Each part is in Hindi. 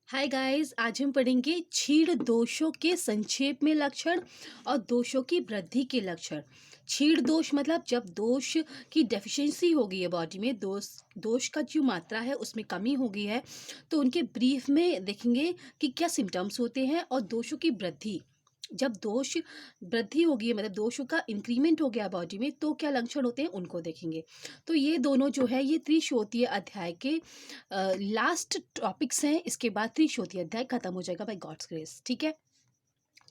हाय गाइस, आज हम पढ़ेंगे क्षीण दोषों के संक्षेप में लक्षण और दोषों की वृद्धि के लक्षण। क्षीण दोष मतलब जब दोष की डेफिशिएंसी हो गई है बॉडी में, दोष दोष का जो मात्रा है उसमें कमी हो गई है, तो उनके ब्रीफ में देखेंगे कि क्या सिम्टम्स होते हैं। और दोषों की वृद्धि, जब दोष वृद्धि हो गई है मतलब दोषों का इंक्रीमेंट हो गया बॉडी में, तो क्या लक्षण होते हैं उनको देखेंगे। तो ये दोनों जो है ये त्रिशोतीय अध्याय के लास्ट टॉपिक्स हैं। इसके बाद त्रिशोती अध्याय खत्म हो जाएगा बाय गॉड्स ग्रेस। ठीक है,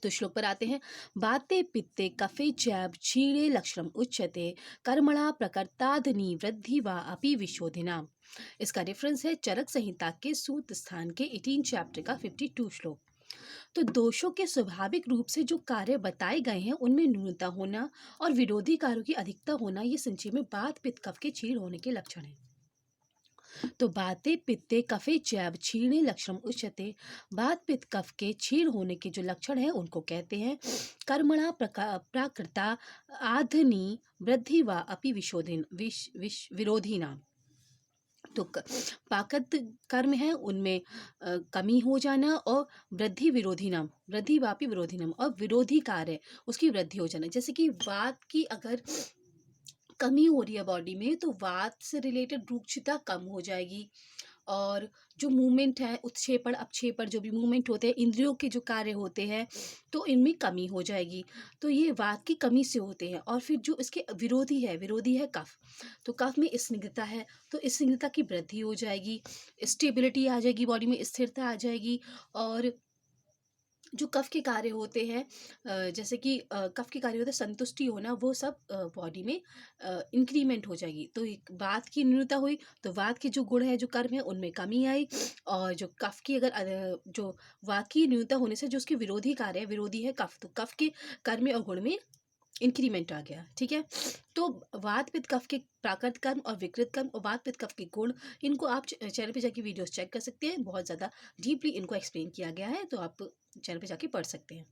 तो श्लोक पर आते हैं। बाते पित्ते कफे चैब क्षीणे लक्षणम उच्यते कर्मणा प्रकर्ताधनी वृद्धि वा अपि विशोधिना। इसका रेफरेंस है चरक संहिता के सूत स्थान के 18 चैप्टर का 52 श्लोक। तो दोषों के स्वाभाविक रूप से जो कार्य बताए गए हैं उनमें न्यूनता होना और विरोधी कार्यों की अधिकता होना, ये संक्षेप में बात पित्त कफ के क्षीण होने के लक्षण है। तो बाते पित्ते कफे चैव क्षीणे लक्षणम उच्यते, बात पित्त कफ के क्षीण होने के जो लक्षण हैं उनको कहते हैं कर्मणा प्राकृता आधनी वृद्धि व अपि विशोधिन विरोधी नाम। तो पाकत कर्म है उनमें कमी हो जाना और वृद्धि विरोधी नाम, वृद्धि वापी विरोधी नाम, और विरोधी कार्य उसकी वृद्धि हो जाना। जैसे कि वात की अगर कमी हो रही है बॉडी में, तो वात से रिलेटेड रुक्षता कम हो जाएगी। और जो मूवमेंट है, उत्क्षेपण अपक्षेपण, जो भी मूवमेंट होते हैं, इंद्रियों के जो कार्य होते हैं, तो इनमें कमी हो जाएगी। तो ये वात की कमी से होते हैं। और फिर जो इसके विरोधी है कफ। तो कफ में स्निग्धता है, तो स्निग्धता की वृद्धि हो जाएगी, स्टेबिलिटी आ जाएगी, बॉडी में स्थिरता आ जाएगी। और जो कफ के कार्य होते हैं, जैसे कि कफ के कार्य होते हैं संतुष्टि होना, वो सब बॉडी में इंक्रीमेंट हो जाएगी। तो एक वात की न्यूनता हुई तो वात के जो गुण है, जो कर्म है, उनमें कमी आई। और जो कफ की अगर जो वात की न्यूनता होने से जो उसके विरोधी कार्य है, विरोधी है कफ, तो कफ के कर्म और गुण में इंक्रीमेंट आ गया। ठीक है, तो वात पित्त कफ के प्राकृत कर्म और विकृत कर्म और वात पित्त कफ के गुण, इनको आप चैनल पे जाके वीडियोस चेक कर सकते हैं। बहुत ज़्यादा डीपली इनको एक्सप्लेन किया गया है, तो आप चैनल पे जाके पढ़ सकते हैं।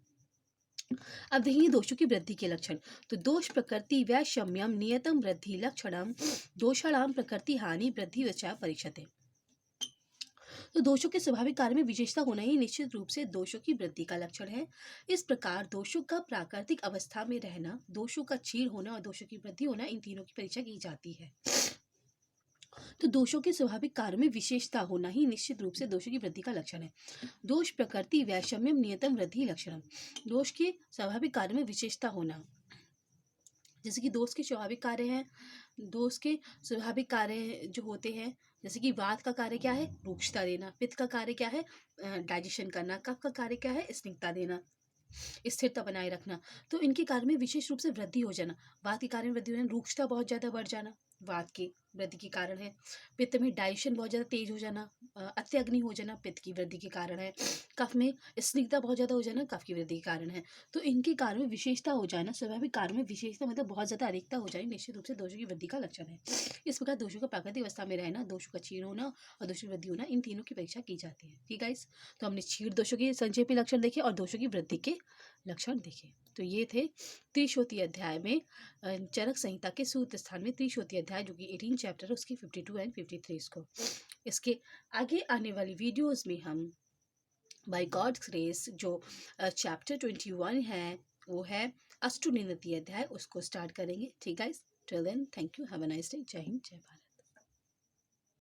अब देखिए दोषों की वृद्धि के लक्षण। तो दोष प्रकृति वैषम्यम नियतम वृद्धि लक्षणम दोषाणाम प्रकृति हानि वृद्धि वचा परीक्षते। तो दोषों के स्वाभाविक कार्य में विशेषता होना ही निश्चित रूप से दोषों की वृद्धि का लक्षण है। इस प्रकार दोषों का प्राकृतिक अवस्था में रहना, दोषों का क्षीण होना और दोषों की वृद्धि होना, इन तीनों की परीक्षा की जाती है। तो दोषों के स्वाभाविक कार्य में विशेषता होना ही निश्चित रूप से दोषों की वृद्धि का लक्षण है। दोष प्रकृति वैषम्यम नियतम वृद्धि लक्षणम। दोष के स्वाभाविक कार्य में विशेषता होना, जैसे कि दोष के स्वाभाविक कार्य हैं, दोष के स्वाभाविक कार्य जो होते हैं, जैसे कि वात का कार्य क्या है, रुक्षता देना। पित्त का कार्य क्या है, डाइजेशन करना। कफ का कार्य क्या है, स्निग्धता देना, स्थिरता बनाए रखना। तो इनके कार्य में विशेष रूप से वृद्धि हो जाना। वात के कार्य में वृद्धि हो जाना, रुक्षता बहुत ज़्यादा बढ़ जाना, वात की वृद्धि के कारण है। पित्त में डाइजेशन बहुत ज़्यादा तेज हो जाना, अत्यग्नि हो जाना, पित्त की वृद्धि के कारण है। कफ में स्निग्धता बहुत ज़्यादा हो जाना, कफ की वृद्धि के कारण है। तो इनके कार्य में विशेषता हो जाना, स्वाभाविक कार्य में विशेषता मतलब बहुत ज़्यादा अधिकता हो जाए, निश्चित रूप से दोषों की वृद्धि का लक्षण है। इस प्रकार दोषों का प्राकृतिक अवस्था में रहना, दोषों का क्षीण होना और दोषों की वृद्धि होना, इन तीनों की परीक्षा की जाती है। ठीक है गाइस, तो हमने क्षीण दोषों के संक्षेप में लक्षण देखे और दोषों की वृद्धि के लक्षण देखे। तो ये थे त्रिशोती अध्याय में, चरक संहिता के सूत स्थान में त्रिशोती अध्याय जो कि 18 चैप्टर है, उसकी 52 एंड 53 को। इसके आगे आने वाली वीडियोस में हम बाय गॉड्स ग्रेस जो चैप्टर 21 है, वो है अष्टुनिंदती अध्याय, उसको स्टार्ट करेंगे। ठीक है, till then thank you, have a nice day. जय हिंद, जय भारत।